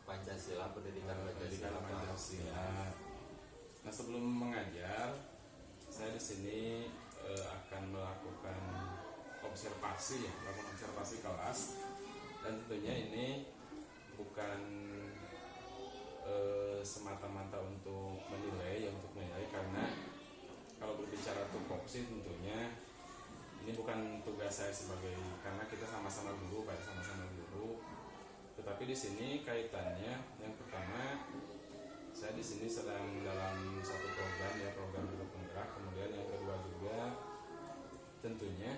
Pancasila, pendidikan Pancasila. Nah, sebelum mengajar, saya di sini akan melakukan observasi kelas, dan tentunya ini bukan semata-mata untuk menilai karena kalau berbicara tupoksi tentunya ini bukan tugas saya karena kita sama-sama guru, tetapi di sini kaitannya yang pertama, saya di sini sedang dalam satu program guru penggerak. Kemudian yang kedua juga tentunya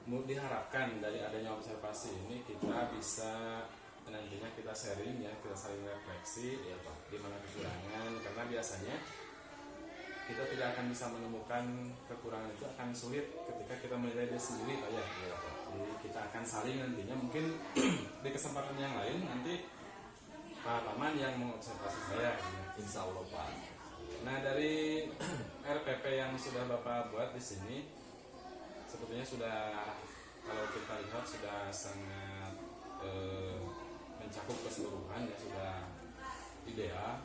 diharapkan dari adanya observasi ini kita bisa nantinya kita sharing kita saling refleksi di mana kekurangan, karena biasanya kita tidak akan bisa menemukan kekurangan itu akan sulit ketika kita menilai diri sendiri Pak ya. Jadi kita akan saling nantinya mungkin di kesempatan yang lain nanti Pak Paman yang mengobservasi saya. Insya Allah Pak. Nah, dari RPP yang sudah Bapak buat di sini sebetulnya sudah, kalau kita lihat sudah sangat mencakup keseluruhan sudah ideal.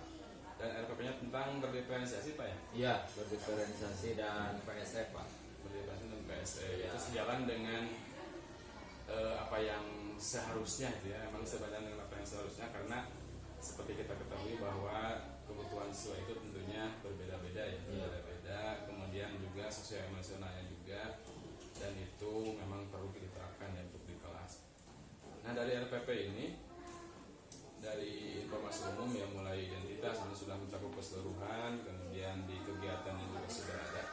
Dan RPP-nya tentang berdiferensiasi Pak ya? Iya, berdiferensiasi dan PSE Pak. Berdiferensiasi dan PSE itu sejalan dengan apa yang seharusnya memang sebadan dengan apa yang seharusnya, karena seperti kita ketahui bahwa kebutuhan siswa itu tentunya berbeda-beda berbeda-beda, kemudian juga sosial emosionalnya juga, dan itu memang perlu diterapkan untuk di kelas. Nah, dari RPP ini, dari informasi umum yang mulai identitas ini sudah mencakup keseluruhan, kemudian di kegiatannya juga sudah ada.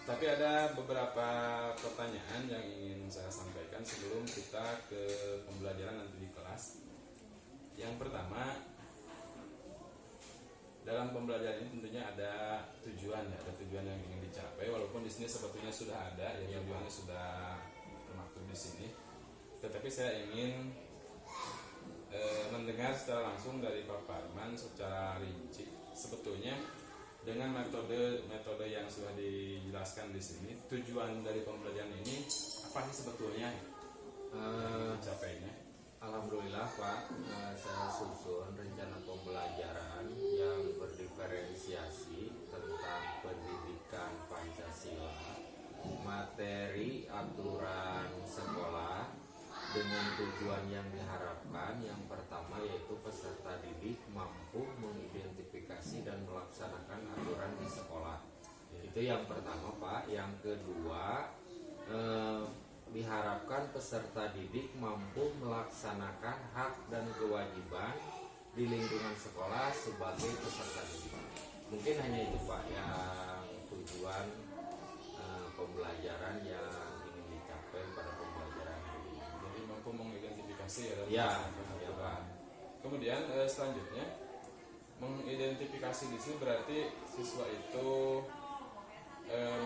Tapi ada beberapa pertanyaan yang ingin saya sampaikan sebelum kita ke pembelajaran nanti di kelas. Yang pertama, dalam pembelajaran ini tentunya ada tujuan yang ingin dicapai, walaupun di sini sebetulnya sudah ada tujuannya sudah termaktub di sini. Tetapi saya ingin mendengar secara langsung dari Pak Parman secara rinci sebetulnya dengan metode yang sudah dijelaskan di sini, tujuan dari pembelajaran ini apa sih sebetulnya mencapainya? Alhamdulillah Pak, saya susun rencana pembelajaran yang berdiferensiasi tentang pendidikan Pancasila, materi aturan sekolah dengan tujuan yang diharapkan. Yang pertama yaitu peserta didik mampu mengidentifikasi dan melaksanakan aturan di sekolah. Itu yang pertama Pak. Yang kedua, diharapkan peserta didik mampu melaksanakan hak dan kewajiban di lingkungan sekolah sebagai peserta didik. Mungkin hanya itu Pak yang tujuan pembelajaran yang ingin dicapai pada pembelajaran ini. Jadi mampu mengidentifikasi Pak. Kemudian selanjutnya mengidentifikasi di sini berarti siswa itu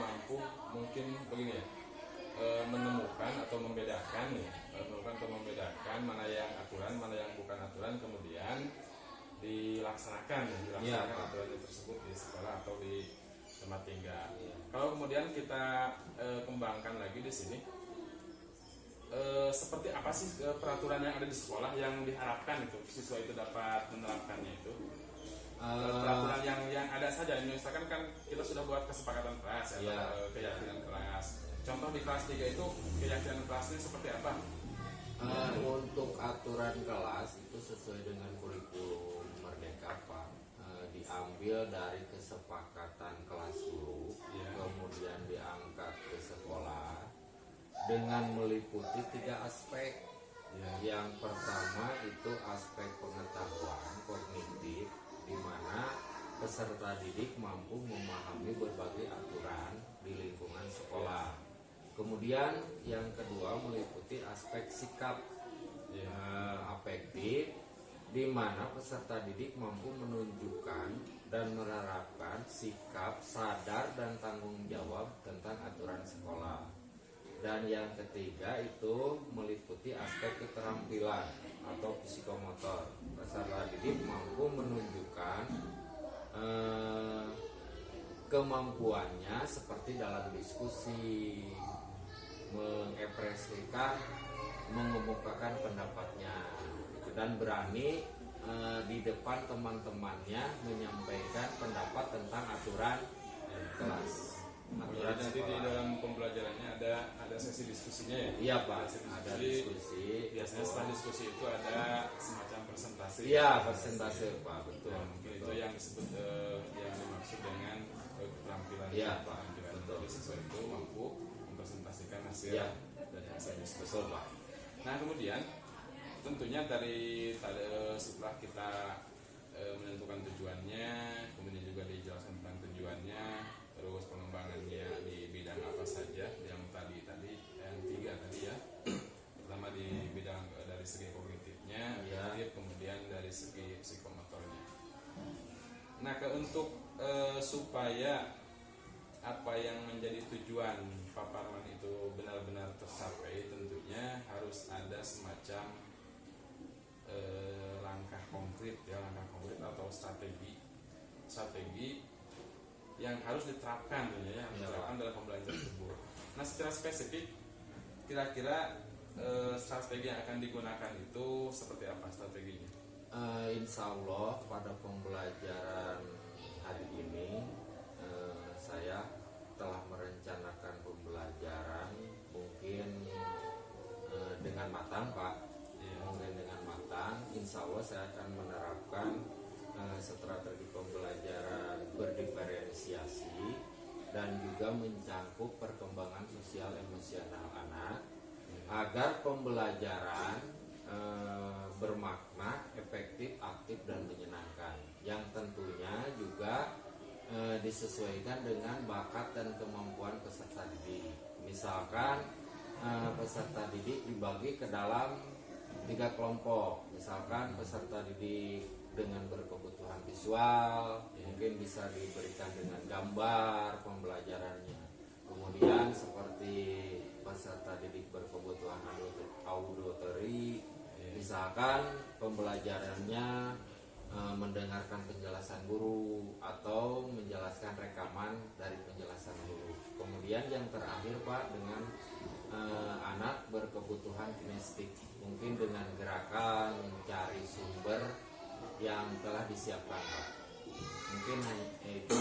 mampu mungkin begini menemukan atau membedakan mana yang aturan, mana yang bukan aturan, kemudian dilaksanakan aturan tersebut di sekolah atau di tempat tinggal. Kalau kemudian kita kembangkan lagi di sini, seperti apa sih peraturan yang ada di sekolah yang diharapkan itu siswa itu dapat menerapkannya itu? Peraturan yang ada saja, misalkan kan kita sudah buat kesepakatan kelas keyakinan kelas. Contoh di kelas 3 itu keyakinan kelasnya seperti apa? Untuk aturan kelas itu sesuai dengan kurikulum Merdeka Pak, diambil dari kesepakatan kelas guru, kemudian diangkat ke sekolah dengan meliputi 3 aspek. Ya. Yang pertama itu aspek pengetahuan kognitif, di mana peserta didik mampu memahami berbagai aturan di lingkungan sekolah. Kemudian yang kedua meliputi aspek sikap afektif, di mana peserta didik mampu menunjukkan dan menerapkan sikap sadar dan tanggung jawab tentang aturan sekolah. Dan yang ketiga itu meliputi aspek keterampilan atau psikomotor. Peserta didik mampu menunjukkan kemampuannya seperti dalam diskusi, mengekspresikan, mengemukakan pendapatnya, dan berani di depan teman-temannya menyampaikan pendapat tentang aturan kelas. Jadi nanti di dalam pembelajarannya ada sesi diskusinya ya? Iya Pak, ada diskusi. Biasanya setelah diskusi itu ada semacam presentasi. Iya, presentasi Pak, betul. Nah, mungkin itu yang disebut yang dimaksud dengan keterampilan. Iya Pak, keterampilan. betul. Jadi siswa itu mampu mempresentasikan hasil dari hasil diskusi. Betul Pak. Nah kemudian tentunya setelah kita menentukan tujuannya, kemudian juga dijelaskan tentang tujuannya, terus pengembangannya di bidang apa saja yang tadi yang 3 tadi ya. Pertama di bidang dari segi kognitifnya, kemudian dari segi psikomotornya. Nah untuk supaya apa yang menjadi tujuan Pak Parman itu benar-benar tercapai, tentunya harus ada semacam langkah konkret atau strategi yang harus diterapkan dalam pembelajaran tersebut. Nah secara spesifik kira-kira strategi yang akan digunakan itu seperti apa strateginya? Insya Allah pada pembelajaran hari ini saya telah merencanakan pembelajaran mungkin dengan matang Pak. Mungkin dengan matang, insya Allah saya akan menerapkan strategi pembelajaran berdiferensiasi dan juga mencangkup perkembangan sosial emosional anak agar pembelajaran bermakna, efektif, aktif, dan menyenangkan, yang tentunya juga disesuaikan dengan bakat dan kemampuan peserta didik. Misalkan peserta didik dibagi ke dalam 3 kelompok. Misalkan peserta didik dengan berkebutuhan visual mungkin bisa diberikan dengan gambar pembelajarannya. Kemudian seperti peserta didik berkebutuhan auditory, misalkan pembelajarannya mendengarkan penjelasan guru atau menjelaskan rekaman dari penjelasan guru. Kemudian yang terakhir Pak, dengan anak berkebutuhan kinestik, mungkin dengan gerakan mencari sumber yang telah disiapkan Pak. Mungkin itu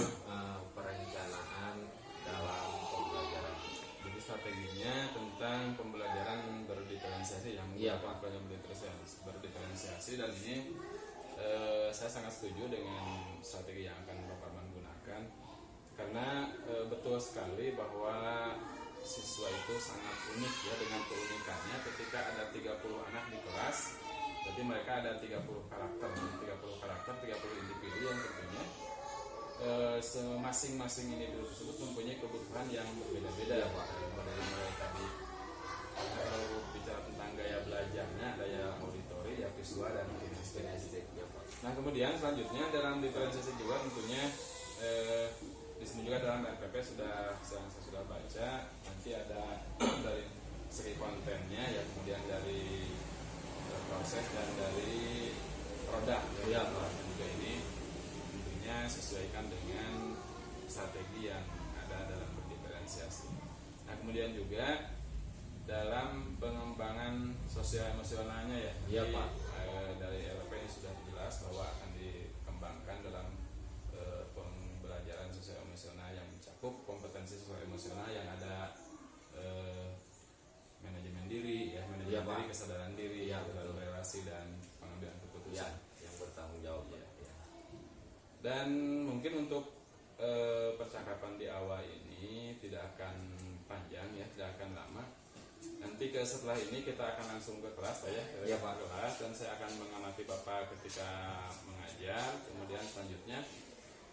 perencanaan dalam pembelajaran. Jadi strateginya tentang pembelajaran berdiferensiasi yang Pak. Berdiferensiasi, dan ini saya sangat setuju dengan strategi yang akan Bapak Parman gunakan, karena betul sekali bahwa siswa itu sangat unik ya, dengan keunikannya ketika ada 30 anak di kelas, berarti mereka ada 30 karakter, 30 individu yang tentunya masing-masing individu tersebut mempunyai kebutuhan yang berbeda-beda Pak. Dari mulai tadi kalau bicara tentang gaya belajarnya, gaya auditori, ya visual, dan kinestik ya Pak. Nah kemudian selanjutnya dalam diferensiasi juga tentunya di sini juga dalam RPP saya sudah baca, nanti ada dari segi kontennya ya, kemudian dari proses dan dari produk ya Pak. Juga ini tentunya sesuaikan dengan strategi yang ada dalam berdiferensiasi. Nah kemudian juga dalam pengembangan sosial emosionalnya ya, Iya Pak. Dari LP ini sudah jelas bahwa akan dikembangkan dalam pembelajaran sosial emosional yang mencakup kompetensi sosial emosional yang ada manajemen diri ya, diri, kesadaran diri, dalam relasi dan pengambilan keputusan yang bertanggung jawab ya. Dan mungkin untuk percakapan di awal ini tidak akan panjang ya, tidak akan lama. Nanti setelah ini kita akan langsung ke kelas Pak ya, Ya, Pak. kelas, dan saya akan mengamati Bapak ketika mengajar. Kemudian selanjutnya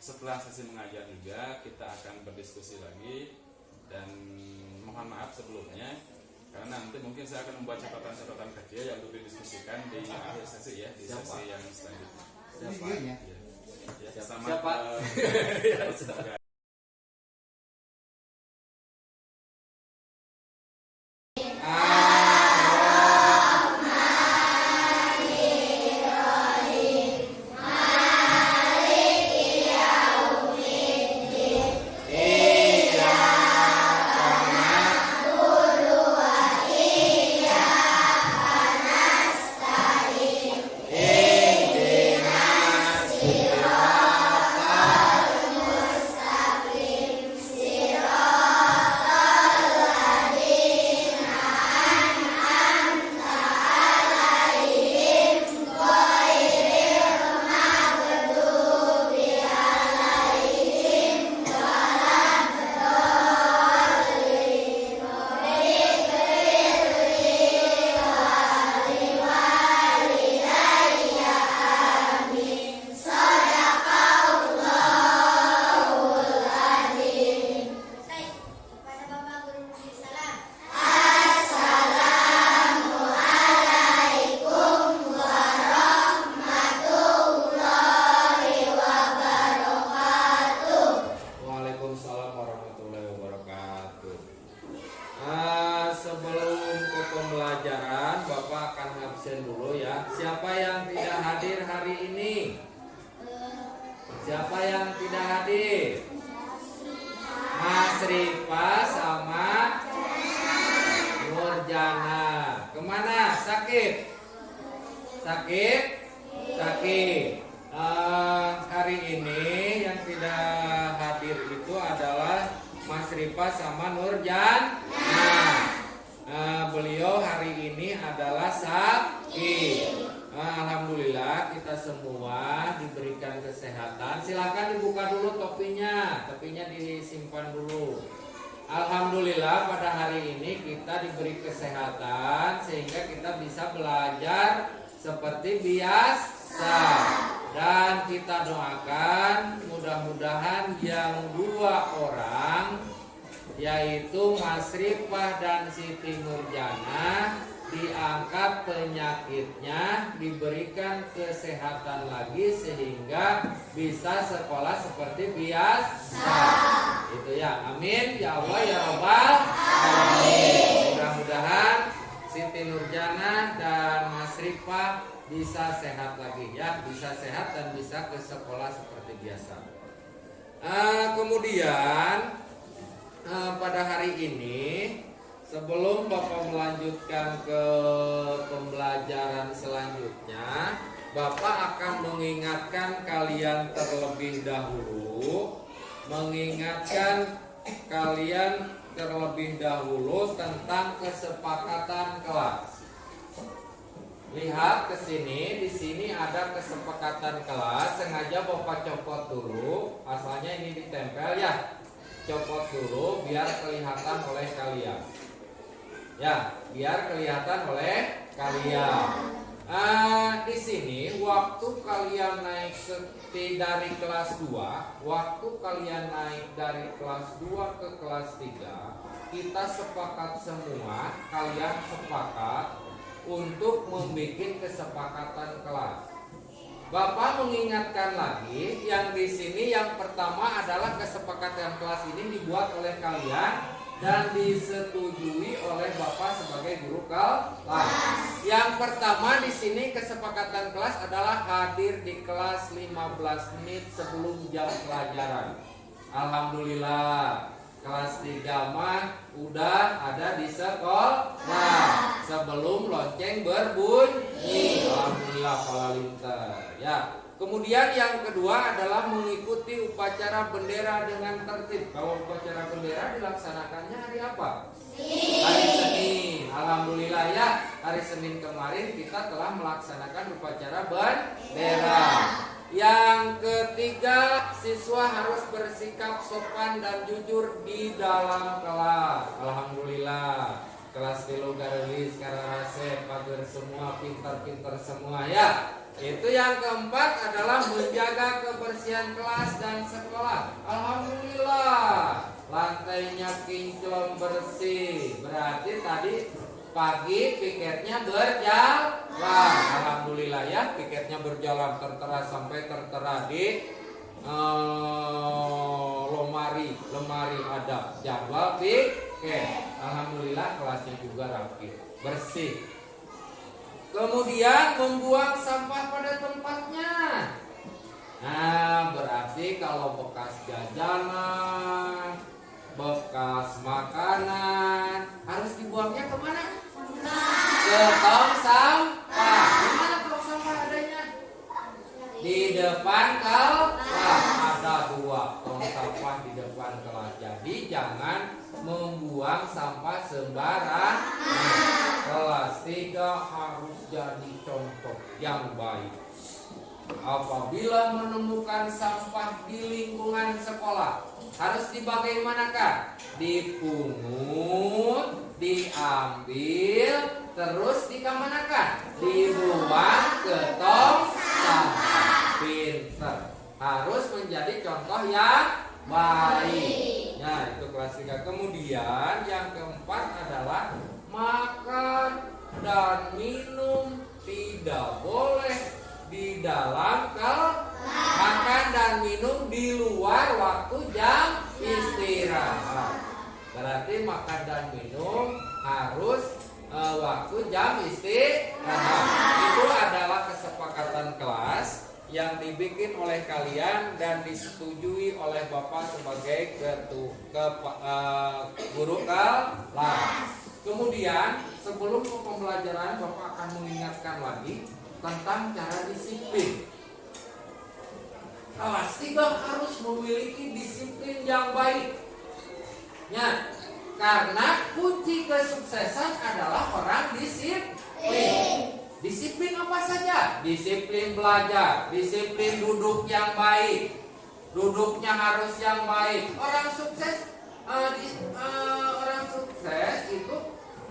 setelah sesi mengajar juga kita akan berdiskusi lagi, dan mohon maaf sebelumnya karena nanti mungkin saya akan membuat catatan-catatan kecil yang untuk didiskusikan di akhir sesi ya, di sesi yang selanjutnya. Siapa? Ya, Siapa? Semoga sebelum ke pembelajaran, Bapak akan absen dulu ya. Siapa yang tidak hadir hari ini? Siapa yang tidak hadir? Mas Rifa sama Nurjana. Kemana? Sakit? Sakit? Sakit. Hari ini yang tidak hadir itu adalah Mas Rifa sama Nurjana. Beliau hari ini adalah sakit. Alhamdulillah kita semua diberikan kesehatan. Silakan dibuka dulu topinya disimpan dulu. Alhamdulillah pada hari ini kita diberi kesehatan sehingga kita bisa belajar seperti biasa. Dan kita doakan mudah-mudahan yang 2 orang, yaitu Mas Rifah dan Siti Nurjana, diangkat penyakitnya, diberikan kesehatan lagi sehingga bisa sekolah seperti biasa. Itu ya, amin ya Allah ya Rabbal alamin. Mudah-mudahan Siti Nurjana dan Mas Rifah bisa sehat lagi ya, bisa sehat dan bisa ke sekolah seperti biasa. Kemudian pada hari ini, sebelum Bapak melanjutkan ke pembelajaran selanjutnya, Bapak akan mengingatkan kalian terlebih dahulu, tentang kesepakatan kelas. Lihat ke sini, di sini ada kesepakatan kelas. Sengaja Bapak copot dulu, asalnya ini ditempel ya. Copot dulu biar kelihatan oleh kalian. Ya, biar kelihatan oleh kalian. Di sini waktu kalian naik dari kelas 2, dari kelas 2 ke kelas 3, kita sepakat semua, kalian sepakat untuk membuat kesepakatan kelas. Bapak mengingatkan lagi, yang di sini yang pertama adalah kesepakatan kelas ini dibuat oleh kalian dan disetujui oleh Bapak sebagai guru kelas. Yang pertama di sini kesepakatan kelas adalah hadir di kelas 15 menit sebelum jam pelajaran. Alhamdulillah, kelas 3 mah udah ada di sekolah sebelum lonceng berbunyi. Alhamdulillah pala lintar. Ya. Kemudian yang kedua adalah mengikuti upacara bendera dengan tertib. Kalau upacara bendera dilaksanakannya hari apa? Hari Senin. Alhamdulillah ya, hari Senin kemarin kita telah melaksanakan upacara bendera. Yang ketiga, siswa harus bersikap sopan dan jujur di dalam kelas. Alhamdulillah. kelas 3 garelis kararase pager semua, pintar-pintar semua ya. Itu yang keempat adalah menjaga kebersihan kelas dan sekolah. Alhamdulillah lantainya kinclong bersih. Berarti tadi pagi piketnya berjalan. Alhamdulillah ya, piketnya berjalan tertera sampai tertera di lemari ada jadwal piket. Alhamdulillah kelasnya juga rapi, bersih. Kemudian membuang sampah pada tempatnya. Nah, berarti kalau bekas jajanan, bekas makanan harus dibuangnya kemana? Ke tong sampah. Di mana tong sampah adanya? Di depan kelas. Ada 2 tong sampah di depan kelas. Jadi jangan membuang sampah sembarangan. Kelas 3 harus jadi contoh yang baik. Apabila menemukan sampah di lingkungan sekolah, harus dibagaimanakan? Dipungut, diambil, terus dikemanakan? Dibuang ke tong sampah. Pinter. Harus menjadi contoh yang baik. Nah, itu kelas 3. Kemudian yang keempat adalah makan dan minum tidak boleh di dalam kelas. Makan dan minum di luar waktu jam istirahat. Berarti makan dan minum harus waktu jam istirahat. Itu adalah kesepakatan kelas yang dibikin oleh kalian dan disetujui oleh Bapak sebagai guru kelas. Kemudian sebelum ke pembelajaran Bapak akan mengingatkan lagi tentang cara disiplin. Kelas 3 harus memiliki disiplin yang baik. Ya, karena kunci kesuksesan adalah orang disiplin. Disiplin apa saja? Disiplin belajar, disiplin duduk yang baik. Duduknya harus yang baik. Orang sukses itu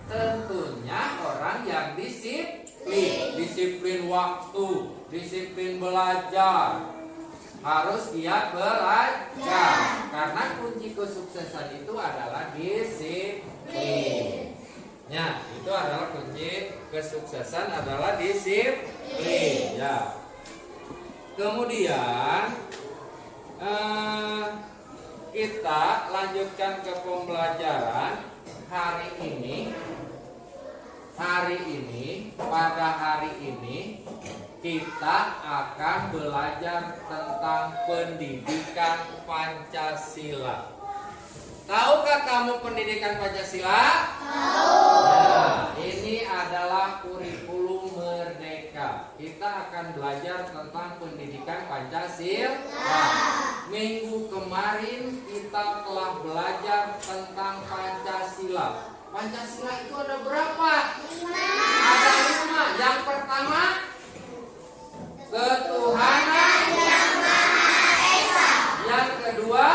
tentunya orang yang disiplin. Disiplin waktu, disiplin belajar. Harus giat belajar. Karena kunci kesuksesan itu adalah disiplin. Ya, itu adalah kunci kesuksesan adalah disiplin. Ya. Kemudian kita lanjutkan ke pembelajaran hari ini. Pada hari ini kita akan belajar tentang pendidikan Pancasila. Tahukah kamu pendidikan Pancasila? Tahu. Nah, ini adalah kurikulum merdeka. Kita akan belajar tentang pendidikan Pancasila. Minggu kemarin kita telah belajar tentang Pancasila. Pancasila itu ada berapa? 5. Ada 5. Yang pertama, ketuhanan yang Maha Esa. Yang kedua,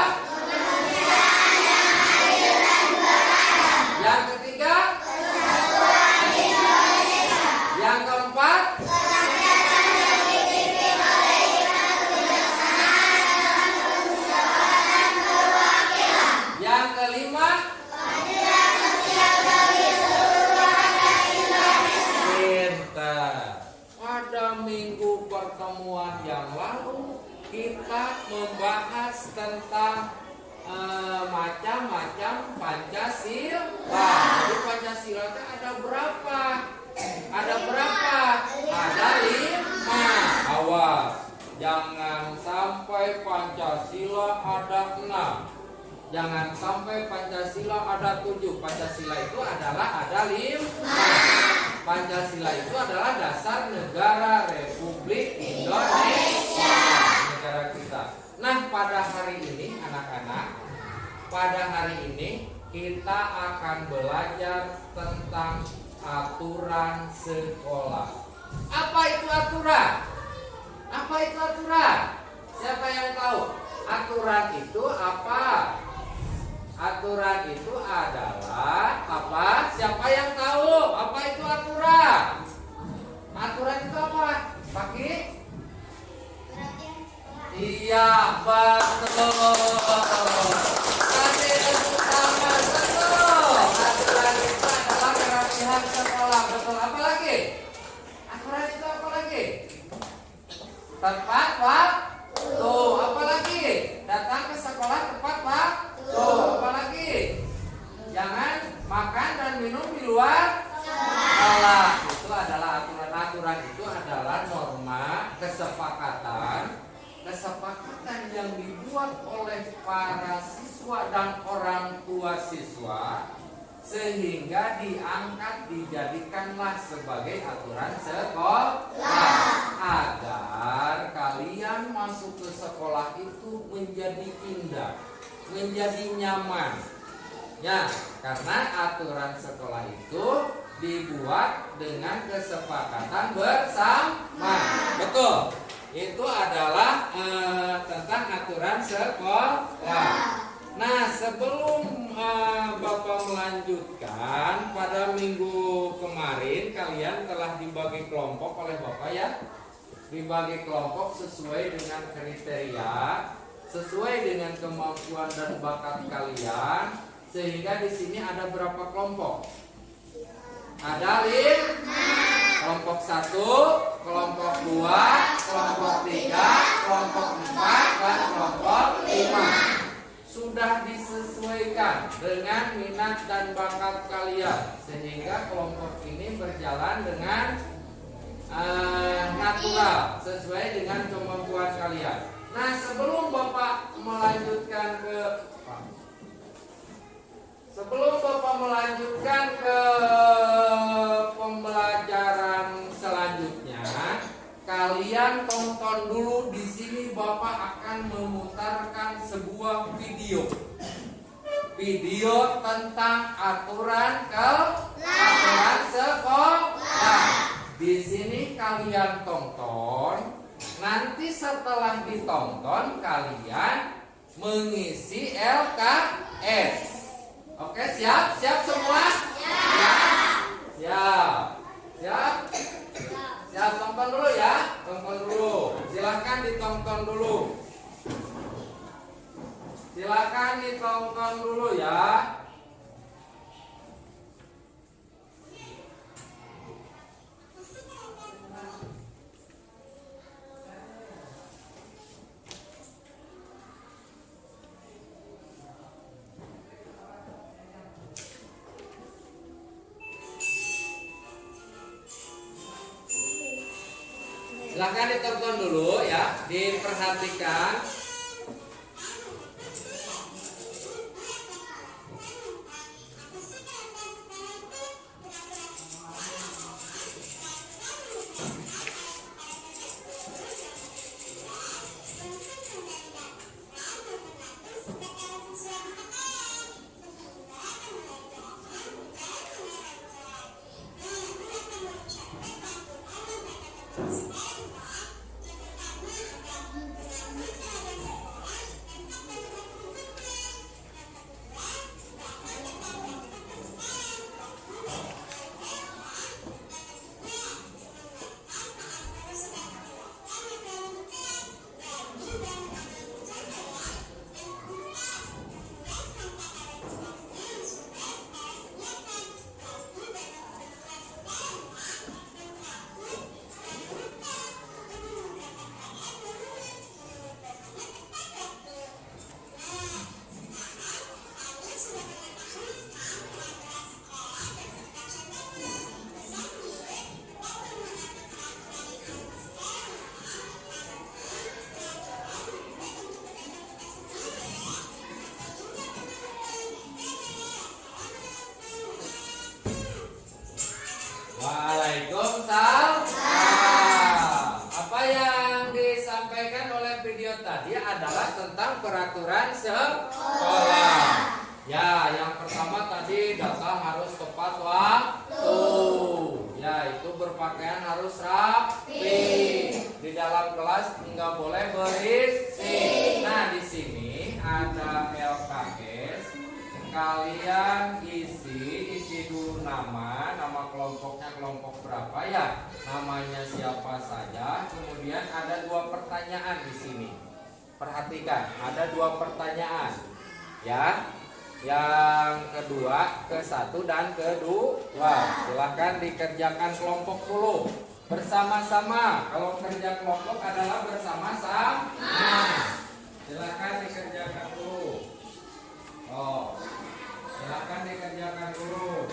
yang ketiga, kesatuan Indonesia. Yang keempat, kerakyatan yang dipimpin oleh hikmat kebijaksanaan dan kesepakatan perwakilan. Yang kelima, keadilan sosial bagi seluruh rakyat Indonesia. Pintar. Pada minggu pertemuan yang lalu kita membahas tentang macam-macam Pancasila. Jadi Pancasila itu ada berapa? Ada 5. Awas, jangan sampai Pancasila ada 6. Jangan sampai Pancasila ada 7. Pancasila itu adalah ada 5. Pancasila itu adalah dasar negara Republik Indonesia, negara kita. Nah, pada hari ini anak-anak, kita akan belajar tentang aturan sekolah. Apa itu aturan? Siapa yang tahu? Aturan itu apa? Aturan itu adalah apa? Siapa yang tahu apa itu aturan? Aturan itu apa? Pakai? Iya, betul. Tadi utama betul. Aturan itu adalah kerapihan sekolah. Betul. Apa lagi? Aturan itu apa lagi? Tepat waktu. Apa lagi? Datang ke sekolah tepat waktu. Apa lagi? Jangan makan dan minum di luar sekolah. Itu adalah aturan-aturan, itu adalah norma kesepakatan yang dibuat oleh para siswa dan orang tua siswa, sehingga diangkat dijadikanlah sebagai aturan sekolah agar kalian masuk ke sekolah itu menjadi indah, menjadi nyaman. Ya, karena aturan sekolah itu dibuat dengan kesepakatan bersama. Betul. Itu adalah tentang aturan sekolah. Nah, sebelum Bapak melanjutkan, pada minggu kemarin kalian telah dibagi kelompok oleh Bapak ya. Dibagi kelompok sesuai dengan kriteria, sesuai dengan kemampuan dan bakat kalian. Sehingga di sini ada berapa kelompok? Ada 5. Kelompok 1, kelompok 2, kelompok 3, kelompok 4, dan kelompok 5. Sudah disesuaikan dengan minat dan bakat kalian, sehingga kelompok ini berjalan dengan natural, sesuai dengan kemampuan kalian. Nah, sebelum Bapak melanjutkan ke pembelajaran selanjutnya, kalian tonton dulu. Di sini Bapak akan memutarkan sebuah video tentang aturan sekolah. Di sini kalian tonton. Nanti setelah ditonton kalian mengisi LKS. Oke, siap? Siap semua? Siap? Siap, tonton dulu ya. Tonton dulu. Silakan ditonton dulu. Silakan ditonton dulu ya. Silahkan ditonton dulu ya, diperhatikan. Waalaikumsalam. Apa yang disampaikan oleh video tadi adalah tentang peraturan sekolah. Ya, yang pertama tadi datang harus tepat waktu. Ya, itu berpakaian harus rapi. Di dalam kelas nggak boleh berisik. Nah, di sini ada LKS. kalian isi dulu nama kelompoknya kelompok berapa ya, namanya siapa saja. Kemudian ada 2 pertanyaan di sini. Perhatikan, ada 2 pertanyaan, ya. Yang kedua, ke-1 dan ke-2. Silahkan dikerjakan kelompok dulu bersama-sama. Kalau kerja kelompok adalah bersama-sama. Silahkan dikerjakan dulu. Silahkan dikerjakan dulu.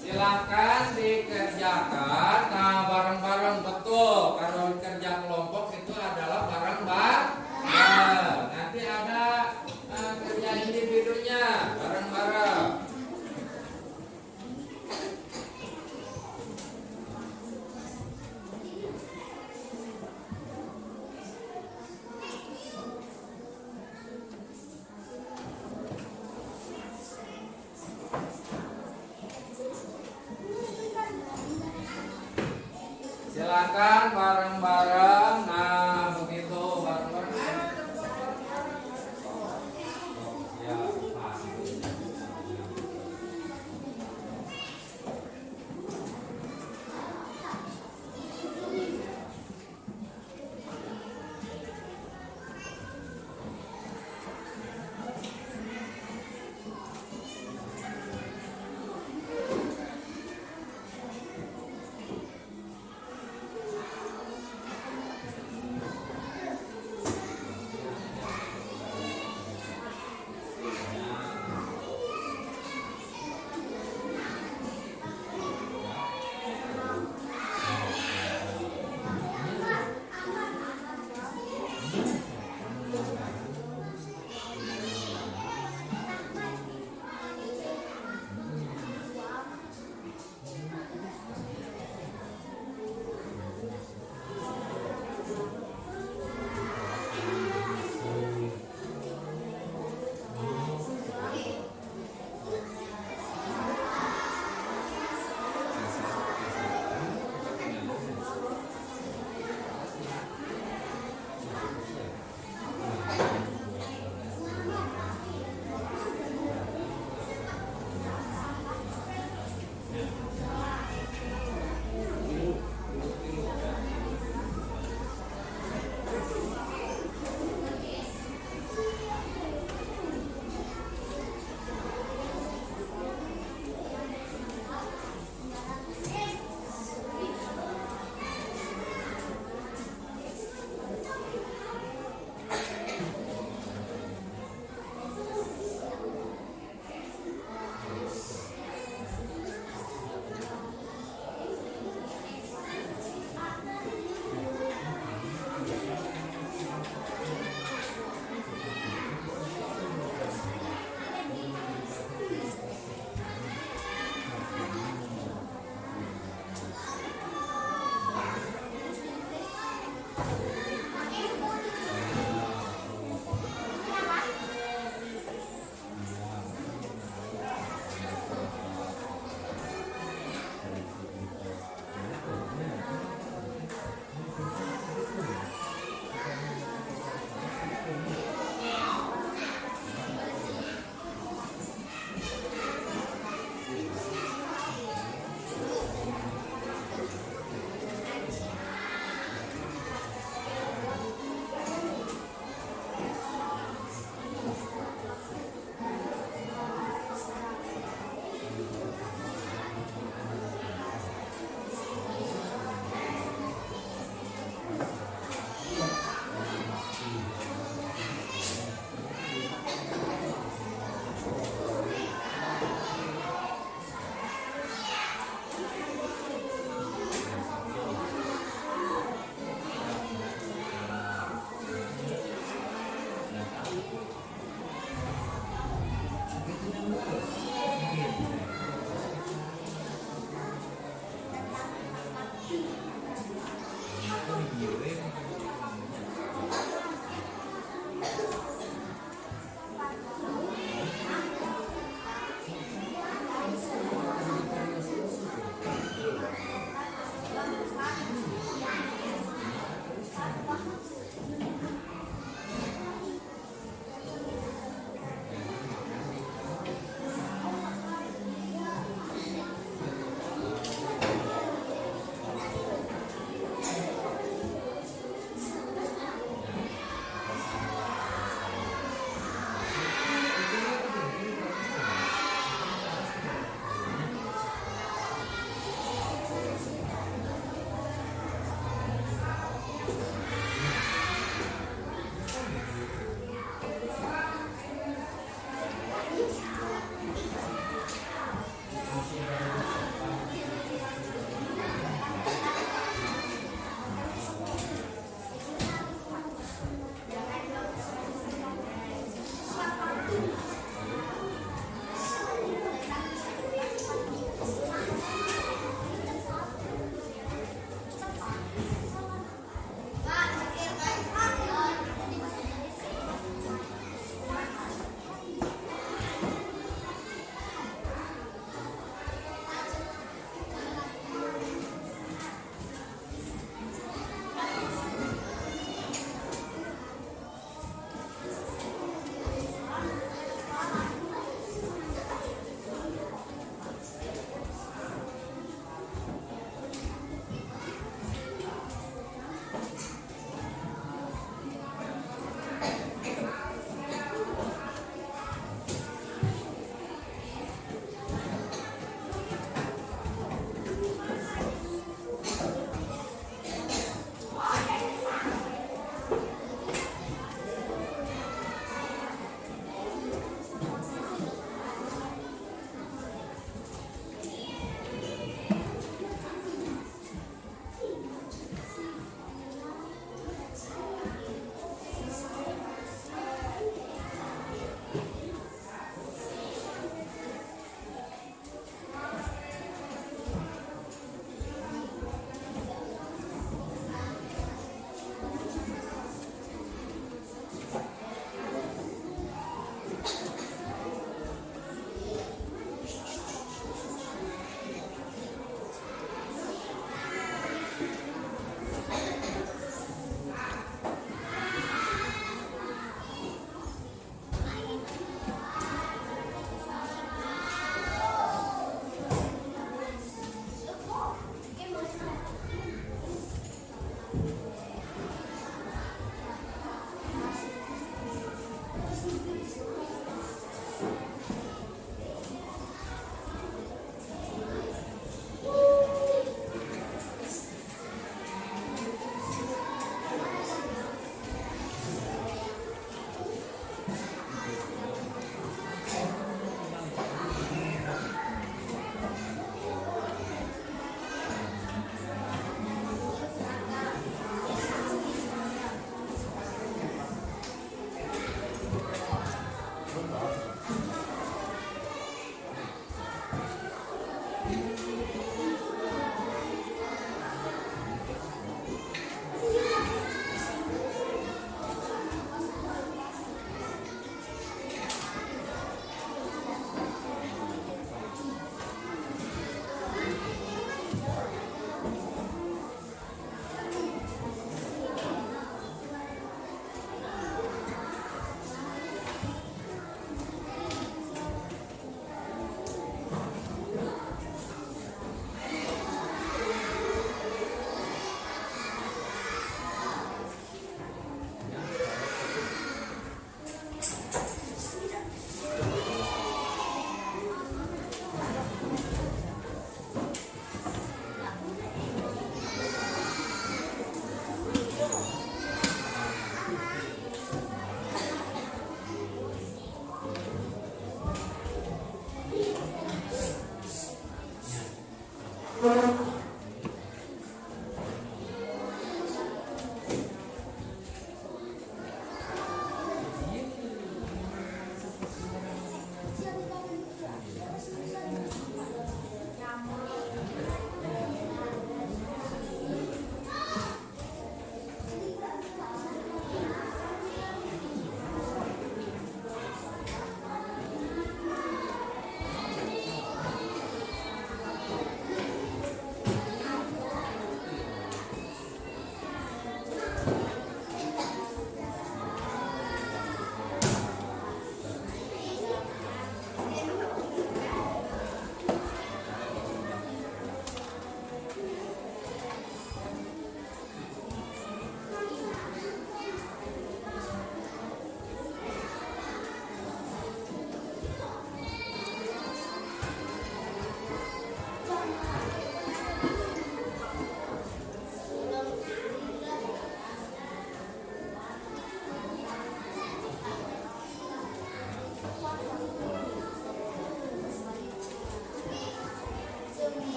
Silahkan dikerjakan. Nah, bareng-bareng betul. Kalau kerja kelompok itu adalah bareng-bareng. Nanti ada kerja individunya bareng-bareng. Silakan bareng-bareng. Nah, begitu bareng-bareng. Ya,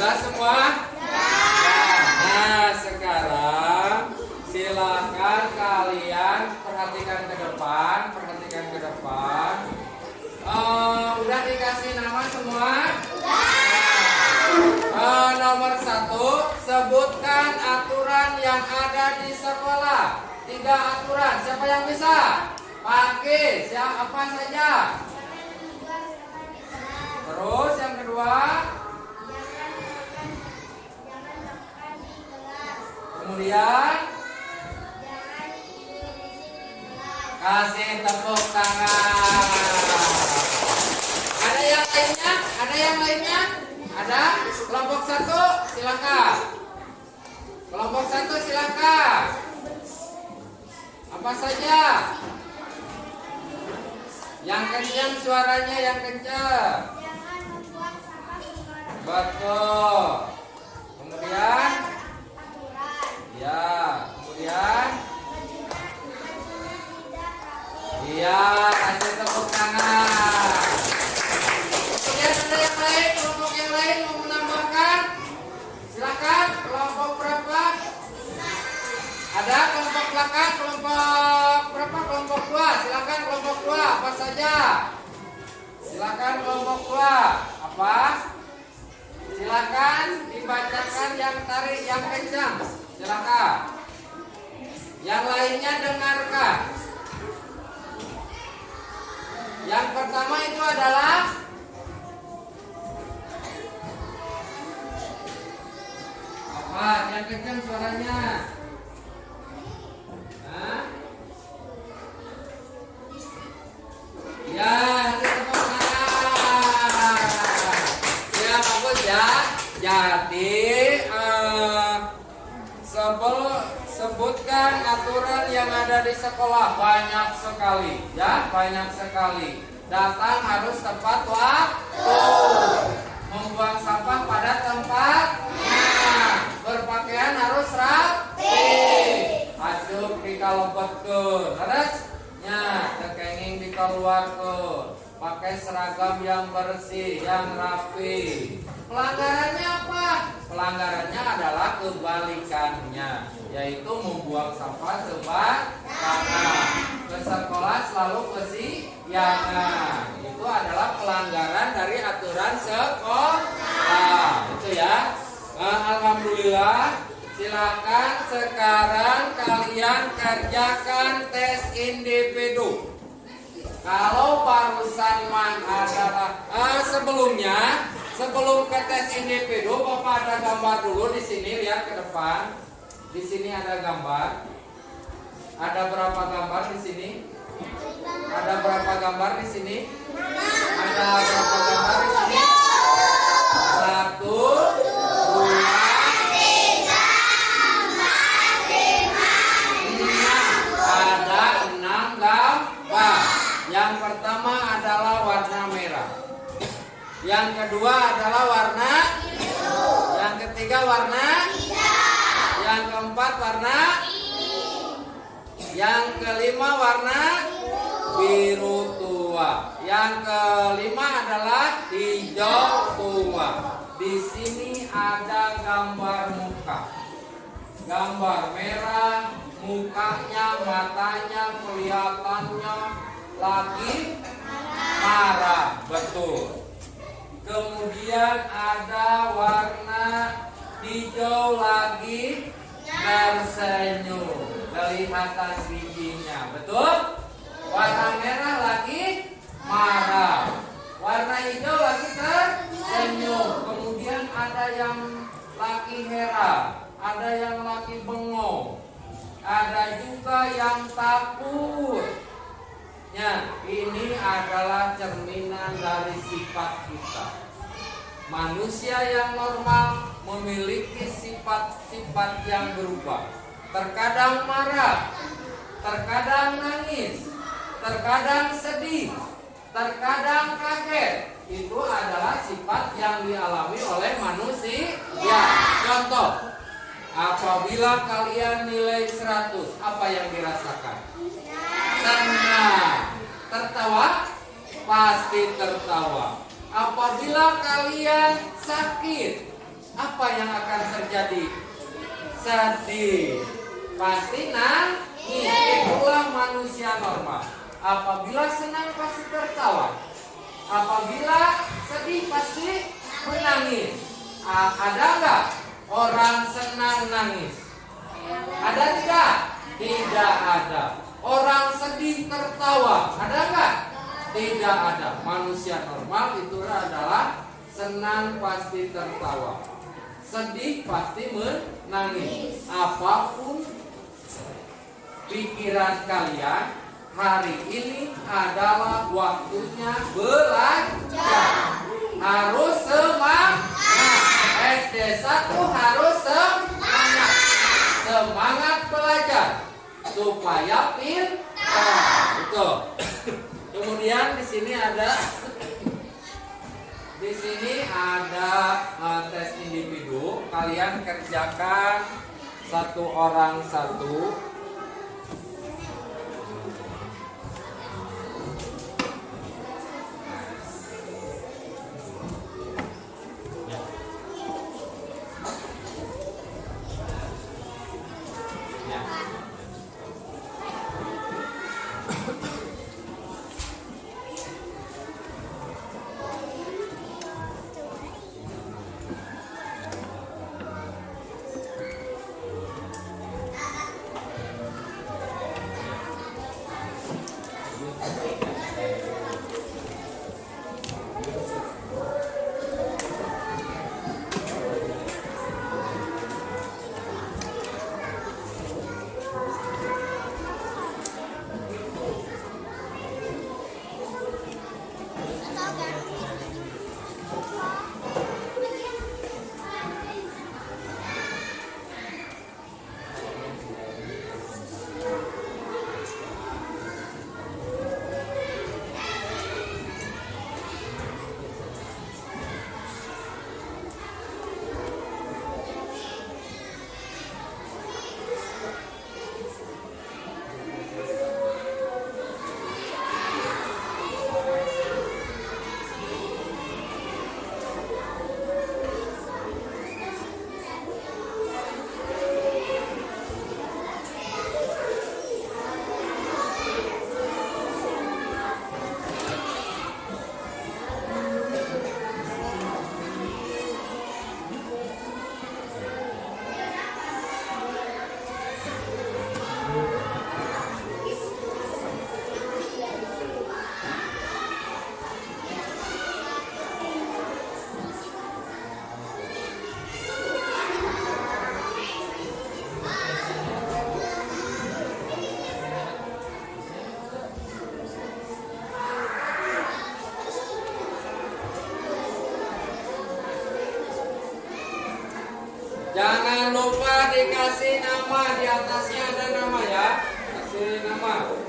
Sudah semua? Nah, sekarang silakan kalian perhatikan ke depan, udah dikasih nama semua? Nomor 1, sebutkan aturan yang ada di sekolah. 3 aturan, siapa yang bisa? Pakai siapa saja? Terus yang kedua, kemudian kasih tepuk tangan. Ada yang lainnya? Ada? Kelompok 1 silakan. Kelompok 1 silakan. Apa saja? Yang kencang suaranya, yang kencang. Betul. Kemudian? Ya, kemudian? Iya, kasih tepuk tangan. Kemudian ada yang lain, kelompok yang lain mau menambahkan? Silakan, kelompok berapa? Ada kelompok belakang, kelompok berapa? Kelompok 2, silakan kelompok 2, apa saja? Silakan kelompok 2, apa? Silakan dibacakan yang tarik yang kencang, silakan. Yang lainnya dengarkan. Yang pertama itu adalah apa? Yang kencang suaranya. Hah? Ya, tepuk tangan. Ya, bagus ya. Jadi sebutkan aturan yang ada di sekolah. Banyak sekali, ya, banyak sekali. Datang harus tepat waktu. Membuang sampah pada tempatnya. Berpakaian harus rapi. Asup di kalopetkeun. Harusnya tekenging dikeluarkeun. Pakai seragam yang bersih, yang rapi. Pelanggarannya apa? Pelanggarannya adalah kebalikannya, yaitu membuang sampah sembarangan. Ke sekolah selalu kesiangan. Itu adalah pelanggaran dari aturan sekolah. Itu ya. Alhamdulillah. Silakan sekarang kalian kerjakan tes individu. Kalau barusan adalah sebelum ke tes individu, Bapak ada gambar dulu di sini, lihat ke depan. Di sini ada gambar. Ada berapa gambar di sini? Ada berapa gambar di sini? Ada berapa gambar di sini? 1, 2, 3, 4, 5, 6. Ada 6 gambar. Yang pertama adalah warna merah. Yang kedua adalah warna biru. Yang ketiga warna hijau. Yang keempat warna yang kelima warna biru tua. Yang kelima adalah hijau tua. Di sini ada gambar muka. Gambar merah, mukanya, matanya, kelihatannya lagi marah, betul. Kemudian ada warna hijau lagi tersenyum, kelihatan giginya, betul. Warna merah lagi marah, warna hijau lagi tersenyum. Kemudian ada yang lagi heran, ada yang lagi bengong, ada juga yang takut. Ya, ini adalah cerminan dari sifat kita. Manusia yang normal memiliki sifat-sifat yang berubah. Terkadang marah, terkadang nangis, terkadang sedih, terkadang kaget. Itu adalah sifat yang dialami oleh manusia. Ya, contoh, apabila kalian nilai 100, apa yang dirasakan? Senang. Tertawa? Pasti tertawa. Apabila kalian sakit, apa yang akan terjadi? Sedih. Pasti nangis. Itulah manusia normal. Apabila senang pasti tertawa. Apabila sedih pasti menangis. Ada nggak orang senang nangis? Ada tidak? Tidak ada. Orang sedih tertawa. Ada nggak? Tidak ada. Manusia normal itu adalah senang pasti tertawa, sedih pasti menangis. Apapun pikiran kalian, hari ini adalah waktunya belajar. Harus semangat. SD 1 harus semangat. Semangat belajar supaya pintar. Betul. Kemudian di sini ada tes individu. Kalian kerjakan satu orang satu. Jangan lupa dikasih nama, di atasnya ada nama ya. Kasih nama.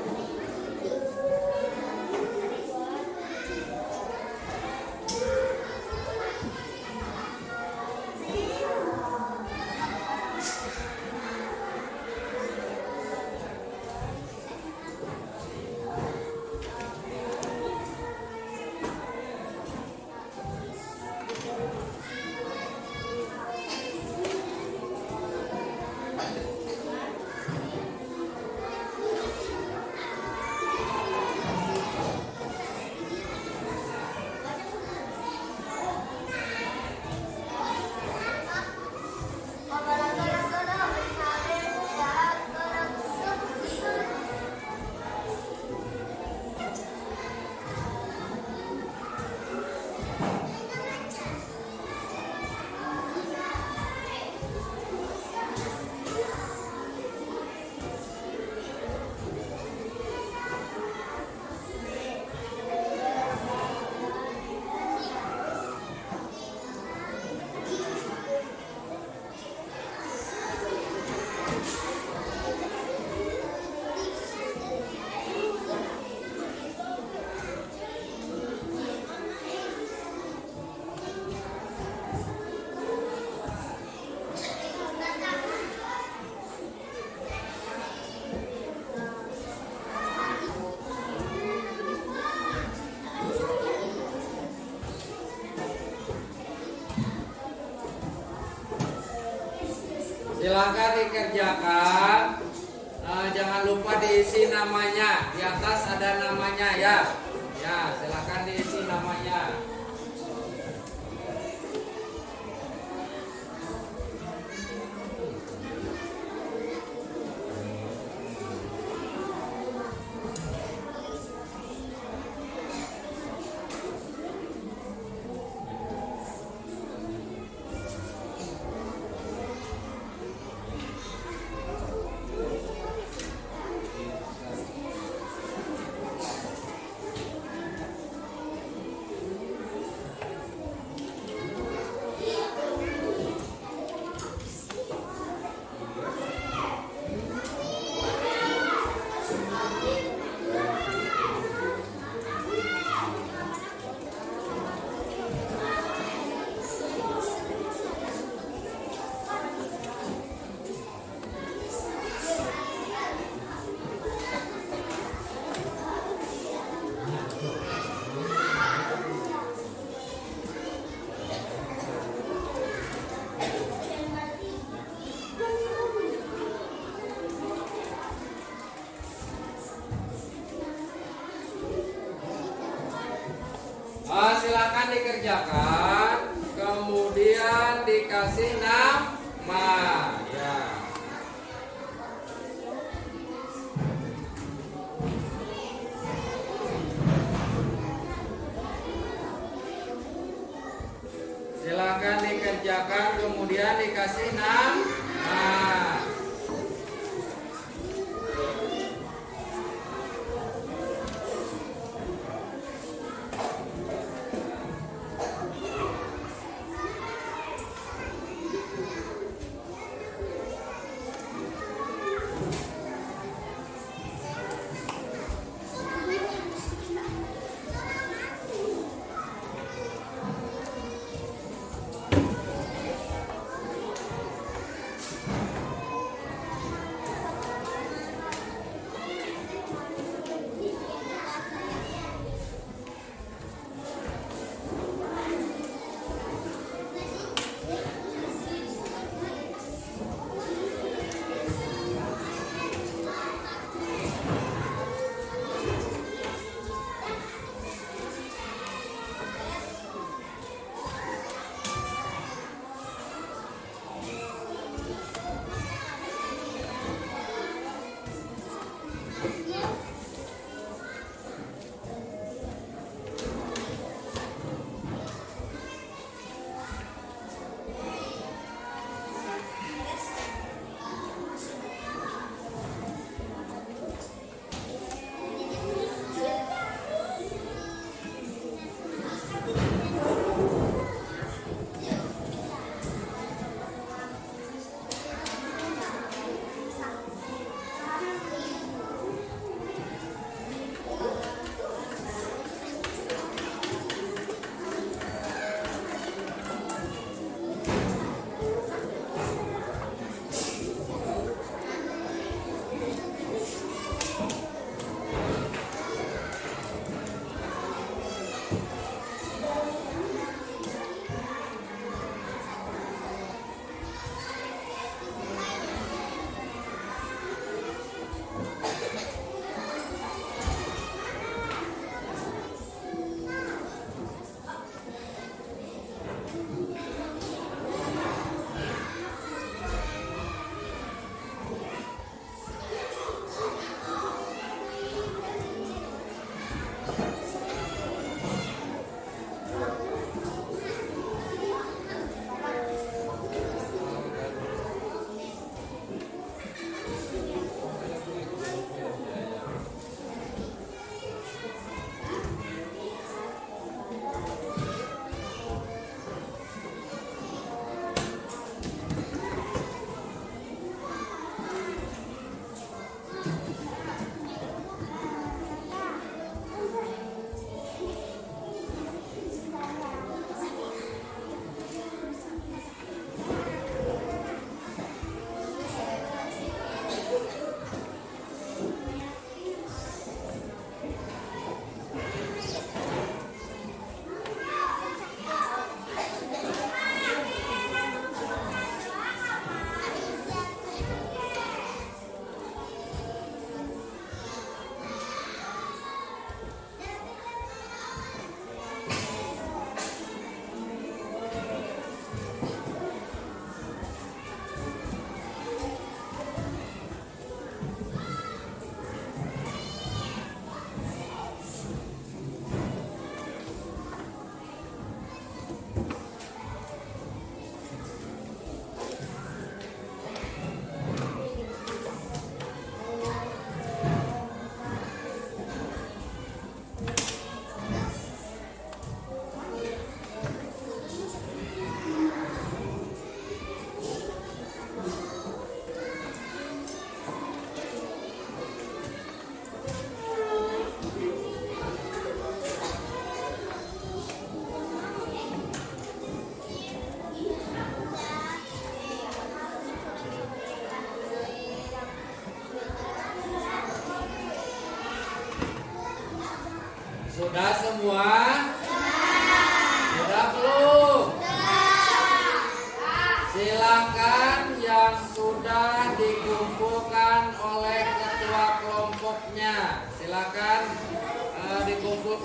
Silakan dikerjakan. Jangan lupa diisi namanya. Di atas ada namanya ya. Ya, silakan diisi namanya. Silakan dikerjakan, kemudian dikasih nama ya. Silakan dikerjakan, kemudian dikasih nama.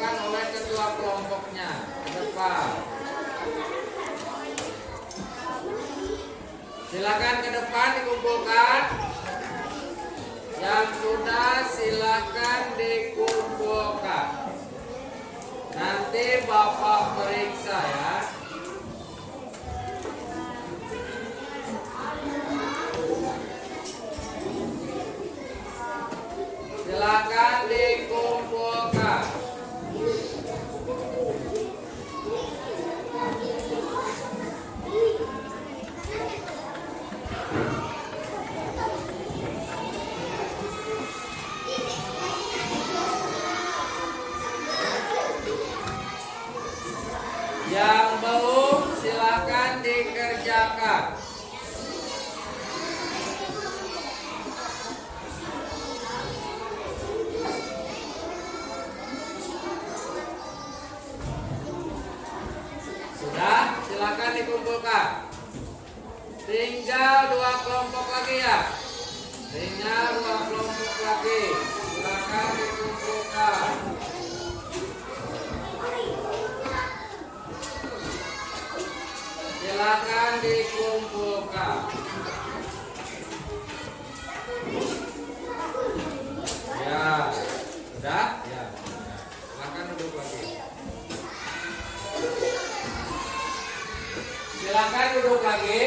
dikumpulkan oleh ketua kelompoknya ke depan. Silakan ke depan dikumpulkan. Yang sudah silakan dikumpulkan. Nanti Bapak periksa ya. Silakan dikumpulkan. Yang belum silakan dikerjakan. Sudah, silakan dikumpulkan. Tinggal 2 kelompok lagi ya. Tinggal 2 kelompok lagi. Silakan dikumpulkan. Silakan dikumpulkan. Ya, sudah? Ya. Silakan duduk lagi. Silakan duduk lagi.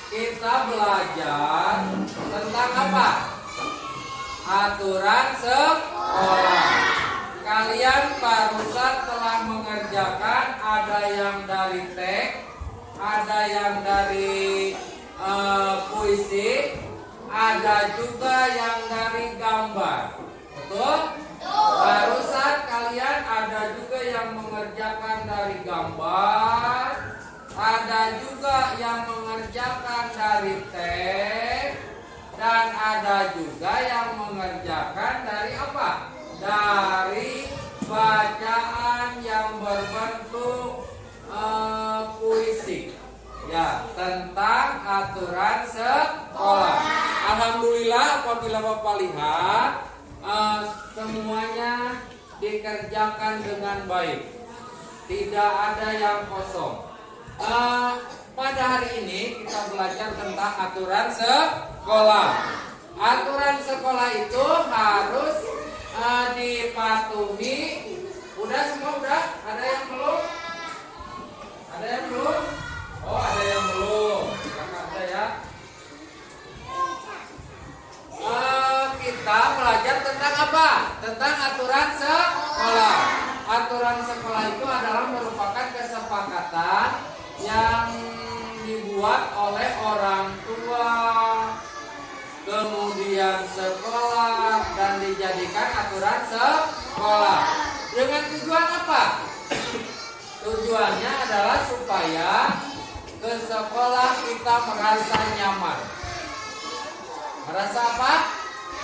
Kita belajar tentang apa? Aturan sekolah. Kalian barusan telah mengerjakan, ada yang dari teks, ada yang dari puisi, ada juga yang dari gambar. Betul? Barusan kalian ada juga yang mengerjakan dari gambar, ada juga yang mengerjakan dari teks, dan ada juga yang mengerjakan dari apa? Dari bacaan yang berbentuk puisi ya, tentang aturan sekolah. Alhamdulillah apabila Bapak lihat semuanya dikerjakan dengan baik, tidak ada yang kosong. Pada hari ini kita belajar tentang aturan sekolah. Aturan sekolah itu harus dipatuhi. Udah semua udah? Ada yang belum? Ada yang belum? Oh, ada yang belum. Kakak ada ya. Kita belajar tentang apa? Tentang aturan sekolah. Aturan sekolah itu adalah merupakan kesepakatan yang dibuat oleh orang tua, kemudian sekolah, dan dijadikan aturan sekolah. Dengan tujuan apa? Tujuannya adalah supaya ke sekolah kita merasa nyaman. Merasa apa?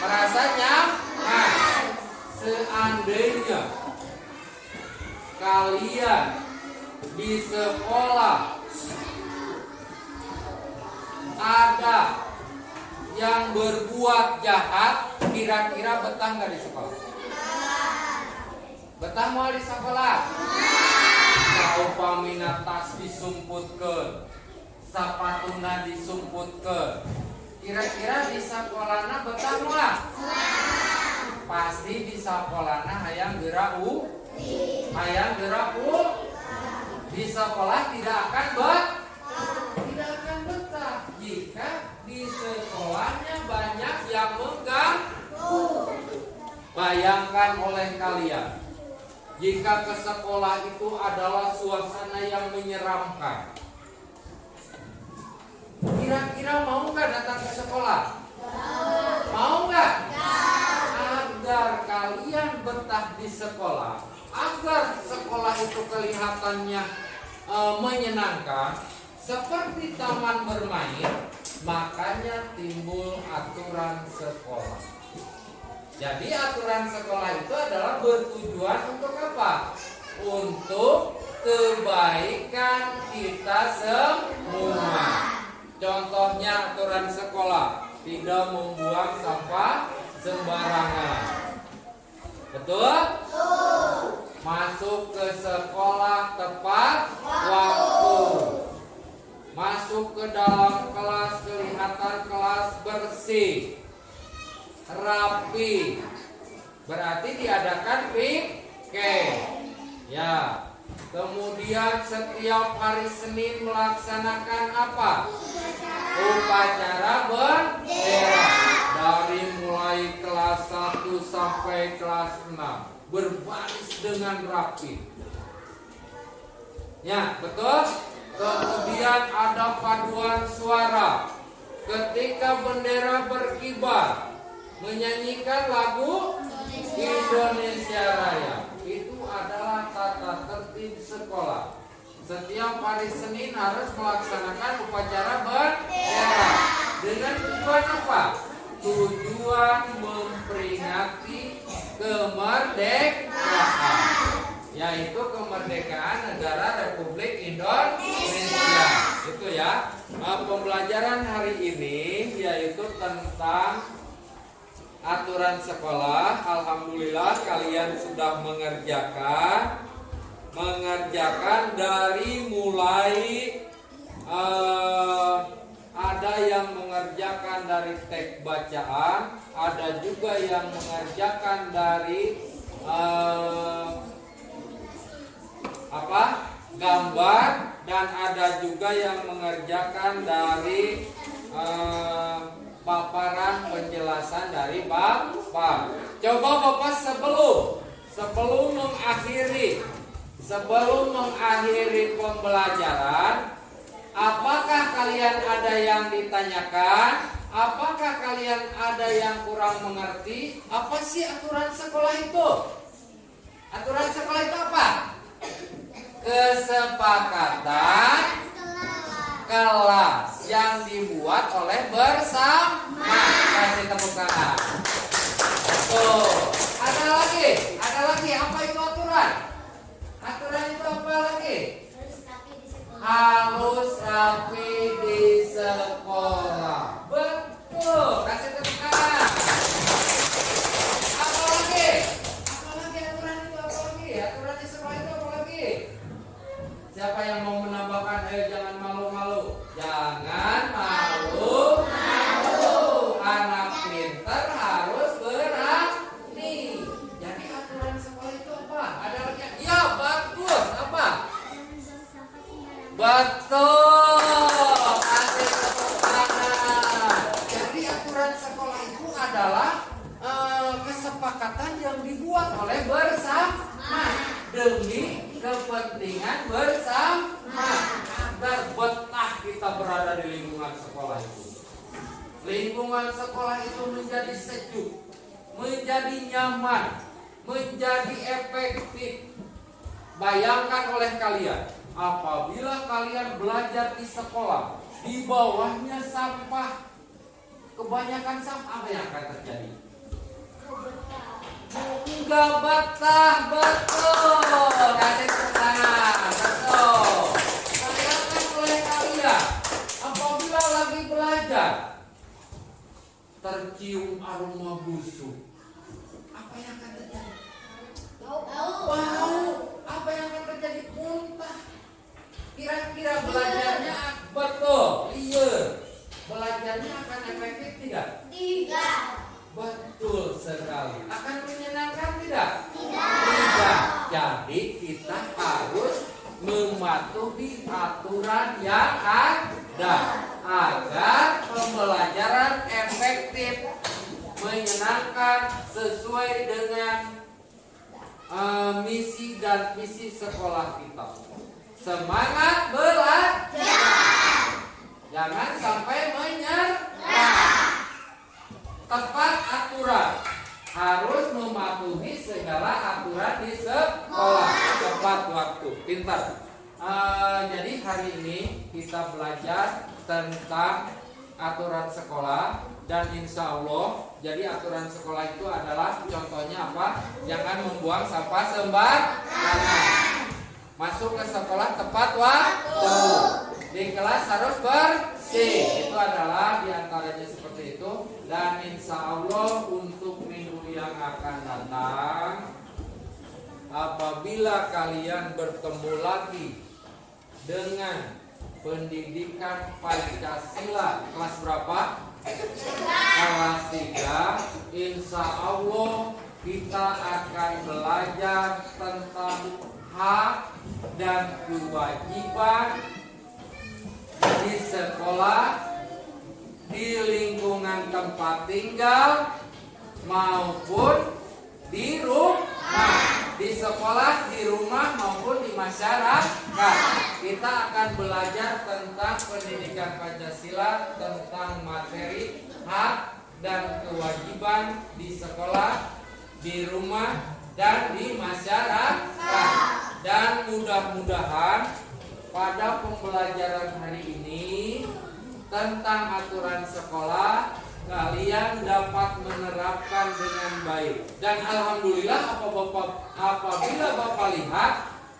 Merasa nyaman. Seandainya kalian di sekolah ada yang berbuat jahat, kira-kira betah nggak di sekolah? Betah mau di sekolah? Upamina tas disumputkeun, sapatuna disumputkeun, kira-kira di sekolahna betah moal? Pasti di sekolahna hayang geura hayang geura di sekolah tidak akan betah jika di sekolahnya banyak yang mengganggu. Bayangkan oleh kalian, jika ke sekolah itu adalah suasana yang menyeramkan, kira-kira mau nggak datang ke sekolah? Mau nggak? Agar kalian betah di sekolah, agar sekolah itu kelihatannya menyenangkan, seperti taman bermain, makanya timbul aturan sekolah. Jadi aturan sekolah itu adalah bertujuan untuk apa? Untuk kebaikan kita semua. Contohnya aturan sekolah, tidak membuang sampah sembarangan, Betul? Masuk ke sekolah tepat waktu. Masuk ke dalam kelas kelihatan kelas bersih, rapi. Berarti diadakan piket. Ya. Kemudian setiap hari Senin melaksanakan apa? Upacara bendera. Dari mulai kelas 1 sampai kelas 6 berbaris dengan rapi. Ya, betul? Kemudian ada paduan suara. Ketika bendera berkibar, menyanyikan lagu Indonesia Raya. Itu adalah tata tertib sekolah. Setiap hari Senin harus melaksanakan upacara bendera. Dengan tujuan apa? Tujuan memperingati kemerdekaan, yaitu kemerdekaan negara Republik Indonesia. Itu ya. Pembelajaran hari ini yaitu tentang aturan sekolah. Alhamdulillah kalian sudah mengerjakan dari mulai ada yang mengerjakan dari teks bacaan, ada juga yang mengerjakan dari gambar, dan ada juga yang mengerjakan dari paparan penjelasan dari Bapak. Coba Bapak sebelum mengakhiri pembelajaran, apakah kalian ada yang ditanyakan? Apakah kalian ada yang kurang mengerti? Apa sih aturan sekolah itu? Aturan sekolah itu apa? Kesepakatan kelas yang dibuat oleh bersama. Kasih tepuk tangan. Tuh, ada lagi. Apa itu aturan? Aturan itu apa lagi? Harus rapi di sekolah. Betul. Kasih tepuk tangan. Apa lagi aturan itu apa lagi? Aturan di sekolah itu apa lagi? Siapa yang mau menambahkan? Ayo, jangan malu-malu. Jangan malu-malu. Anak pintar harus berani. Jadi aturan sekolah itu apa? Ada lagi? Ya, bagus. Apa? Betul. Kasih tepuk tangan. Jadi aturan sekolah itu adalah kesepakatan yang dibuat oleh bersama demi kepentingan bersama agar betah kita berada di lingkungan sekolah itu. Lingkungan sekolah itu menjadi sejuk, menjadi nyaman, menjadi efektif. Bayangkan oleh kalian, apabila kalian belajar di sekolah, di bawahnya sampah, kebanyakan sampah, apa yang akan terjadi? Enggak betah, betul. Kasih tepuk tangan, betul. Bayangkan oleh kalian, apabila lagi belajar, tercium aroma busuk, apa yang akan terjadi? Bau. Apa yang akan terjadi? Muntah. Kira-kira belajarnya betul? Iya. Belajarnya akan efektif tidak? Tidak. Betul sekali. Akan menyenangkan tidak? Tidak. Jadi kita harus mematuhi aturan yang ada agar pembelajaran efektif, menyenangkan, sesuai dengan misi dan visi sekolah kita. Semangat belajar. Jangan sampai menyerah. Tepat aturan. Harus mematuhi segala aturan di sekolah. Tepat waktu. Pintar. Jadi hari ini kita belajar tentang aturan sekolah. Dan insya Allah, jadi aturan sekolah itu adalah contohnya apa? Jangan membuang sampah sembarangan. Masuk ke sekolah tepat waktu. Di kelas harus bersih. C. Itu adalah diantaranya seperti itu. Dan insya Allah untuk minggu yang akan datang, apabila kalian bertemu lagi dengan pendidikan Pancasila kelas berapa? Kelas 3. Insya Allah kita akan belajar tentang hak dan kewajiban di sekolah, di lingkungan tempat tinggal, maupun di rumah. Di sekolah, di rumah, maupun di masyarakat. Kita akan belajar tentang pendidikan Pancasila, tentang materi hak dan kewajiban di sekolah, di rumah, dan di masyarakat. Dan mudah-mudahan pada pembelajaran hari ini tentang aturan sekolah kalian dapat menerapkan dengan baik. Dan alhamdulillah apabila Bapak lihat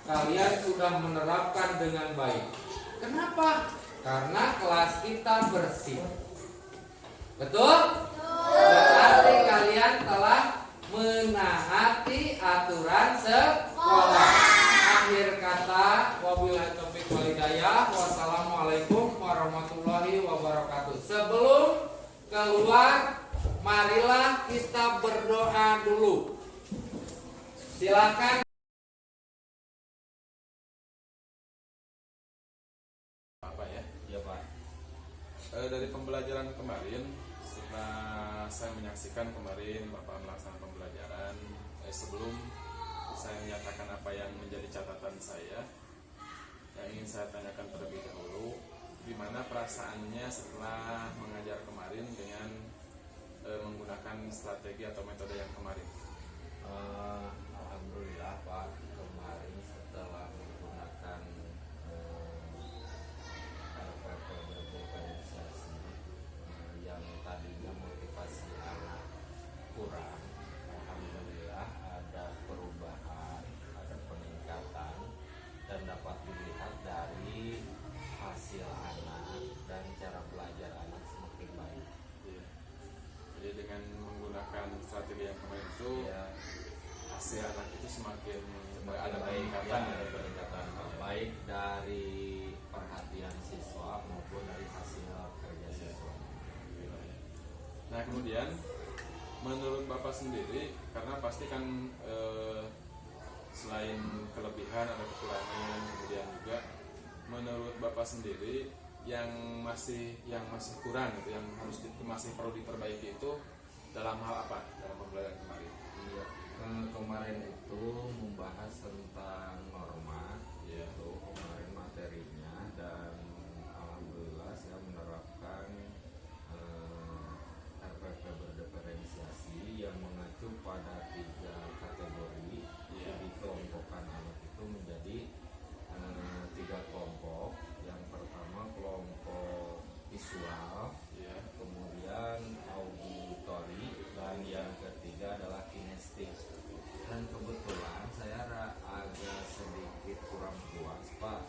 kalian sudah menerapkan dengan baik. Kenapa? Karena kelas kita bersih. Betul? Berarti kalian telah menaati aturan sekolah. Akhir kata, wabillahi taufiq wal hidayah. Wassalamualaikum warahmatullahi wabarakatuh. Sebelum keluar, marilah kita berdoa dulu. Silakan. Apa ya? Ya Pak. Dari pembelajaran kemarin, setelah saya menyaksikan kemarin Bapak melaksanakan pembelajaran, sebelum saya menyatakan apa yang menjadi catatan saya, yang ingin saya tanyakan terlebih dahulu, gimana perasaannya setelah mengajar kemarin dengan menggunakan strategi atau metode yang kemarin? Alhamdulillah Pak, kemarin setelah menggunakan RPP berorganisasi yang tadinya motivasi anak kurang, alhamdulillah ada perubahan, ada peningkatan, dan dapat dilihat dari hasil anak dan cara belajar anak semakin baik. Iya. Jadi dengan menggunakan strategi yang kemarin itu, Ya, hasil anak itu semakin ada baik, peningkatan, ya, ya, ada peningkatan baik dari perhatian siswa maupun dari hasil kerja siswa. Nah kemudian menurut Bapak sendiri, karena pasti kan selain kelebihan ada kekurangan, kemudian juga menurut Bapak sendiri yang masih kurang gitu, yang masih perlu diperbaiki itu dalam hal apa dalam pembelajaran kemarin? Iya, kemarin itu membahas tentang norma, yaitu kemarin materinya, dan alhamdulillah saya menerapkan RPP berdiferensiasi yang mengacu pada 3 kategori. Jadi kelompokkan anak itu menjadi 3 kelompok. Yang pertama kelompok visual, kemudian auditori, dan yang ketiga adalah kinestik. Dan kebetulan saya agak sedikit kurang puas Pak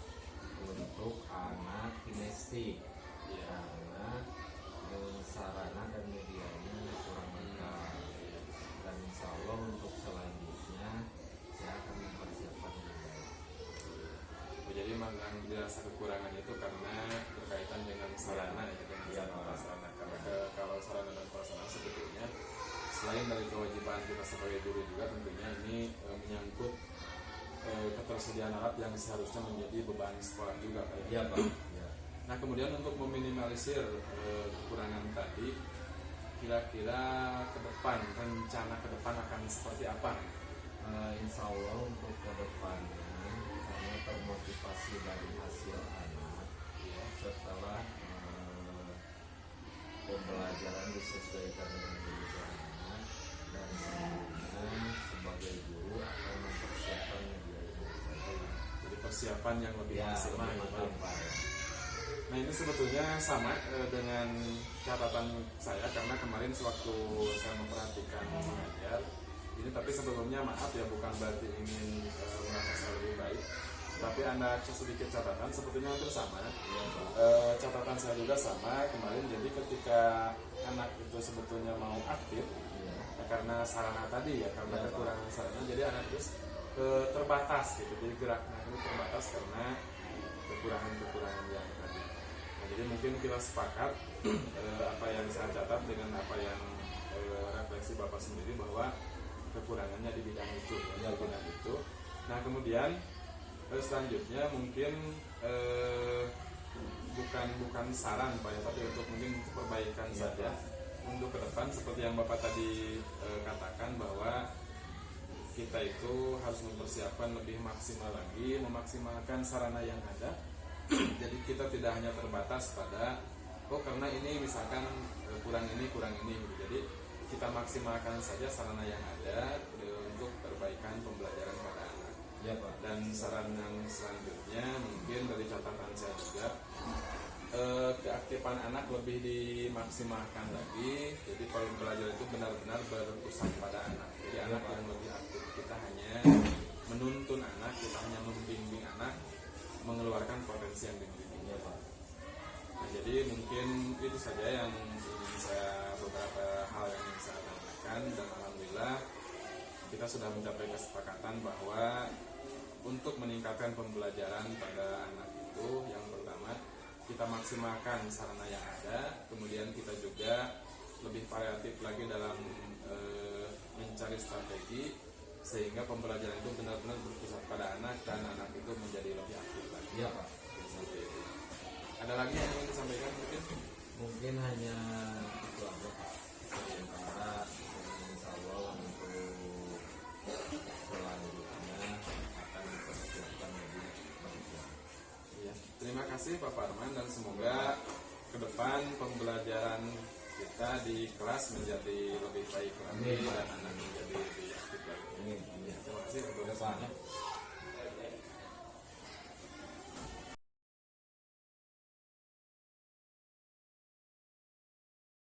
untuk anak kinestik, karena sarana dan medianya kurang lengkap. Dan insya Allah untuk selanjutnya saya akan mempersiapkan lebih baik. Jadi memang dirasa kekurangan itu karena berkaitan dengan sarana ya, dengan sarana. Karena kalau sarana dan prasarana sebetulnya selain dari kewajiban kita sebagai guru juga tentunya ini menyangkut ketersediaan alat yang seharusnya menjadi beban sekolah juga Pak. Iya Pak. Ya. Nah kemudian untuk meminimalisir kekurangan tadi, kira-kira ke depan, rencana ke depan akan seperti apa? Insya Allah untuk kedepannya, karena termotivasi dari hasil anak, setelah pembelajaran disesuaikan dengan kebutuhan anak, dan selanjutnya sebagai guru akan mempersiapkan media itu. Jadi persiapan yang lebih Ya, maksimal lebih gitu. matang. Nah ini sebetulnya sama dengan catatan saya, karena kemarin sewaktu saya memperhatikan mengajar ini, tapi sebelumnya maaf ya, bukan berarti ingin merasa saya lebih baik, Tapi ada sedikit catatan, sepertinya hampir sama. Iya, Pak. Catatan saya juga sama kemarin. Jadi ketika anak itu sebetulnya mau aktif, Iya. ya karena sarana tadi ya, karena Iya, Pak. kekurangan sarana, jadi anak itu terbatas gitu. Jadi geraknya itu terbatas karena kekurangan yang tadi. Nah, jadi mungkin kita sepakat apa yang saya catat dengan apa yang refleksi Bapak sendiri bahwa kekurangannya di bidang itu, Ya, di bidang itu. Nah kemudian selanjutnya mungkin bukan saran Pak ya, tapi untuk mungkin perbaikan Ya, saja untuk ke depan seperti yang Bapak tadi katakan bahwa kita itu harus mempersiapkan lebih maksimal lagi, memaksimalkan sarana yang ada. Jadi kita tidak hanya terbatas pada karena ini misalkan kurang ini gitu. Jadi kita maksimalkan saja sarana yang ada untuk perbaikan pembelajaran pada anak. Ya, Pak. Dan saran yang selanjutnya mungkin dari catatan saya juga keaktifan anak lebih dimaksimalkan lagi. Jadi kalau belajar itu benar-benar berpusat pada anak. Jadi anak yang lebih aktif, kita hanya menuntun anak, kita hanya membimbing anak mengeluarkan potensi yang dimiliki. Ya, Pak. Nah, jadi mungkin itu saja yang ingin saya, beberapa hal yang ingin saya tanyakan, dan alhamdulillah kita sudah mencapai kesepakatan bahwa untuk meningkatkan pembelajaran pada anak itu yang pertama kita maksimalkan sarana yang ada, kemudian kita juga lebih variatif lagi dalam mencari strategi sehingga pembelajaran itu benar-benar berpusat pada anak dan anak itu menjadi lebih aktif lagi. Iya, Pak. Seperti itu. Ada lagi yang ingin disampaikan mungkin? Mungkin hanya itu aja, Pak. Sementara insya Allah untuk selanjutnya akan dipersiapkan lebih baik. Iya. Terima kasih Pak Parman dan semoga ke depan pembelajaran kita di kelas menjadi lebih baik lagi Amin. dan anak menjadi lebih aktif lagi. Ini Terima kasih untuk Pak.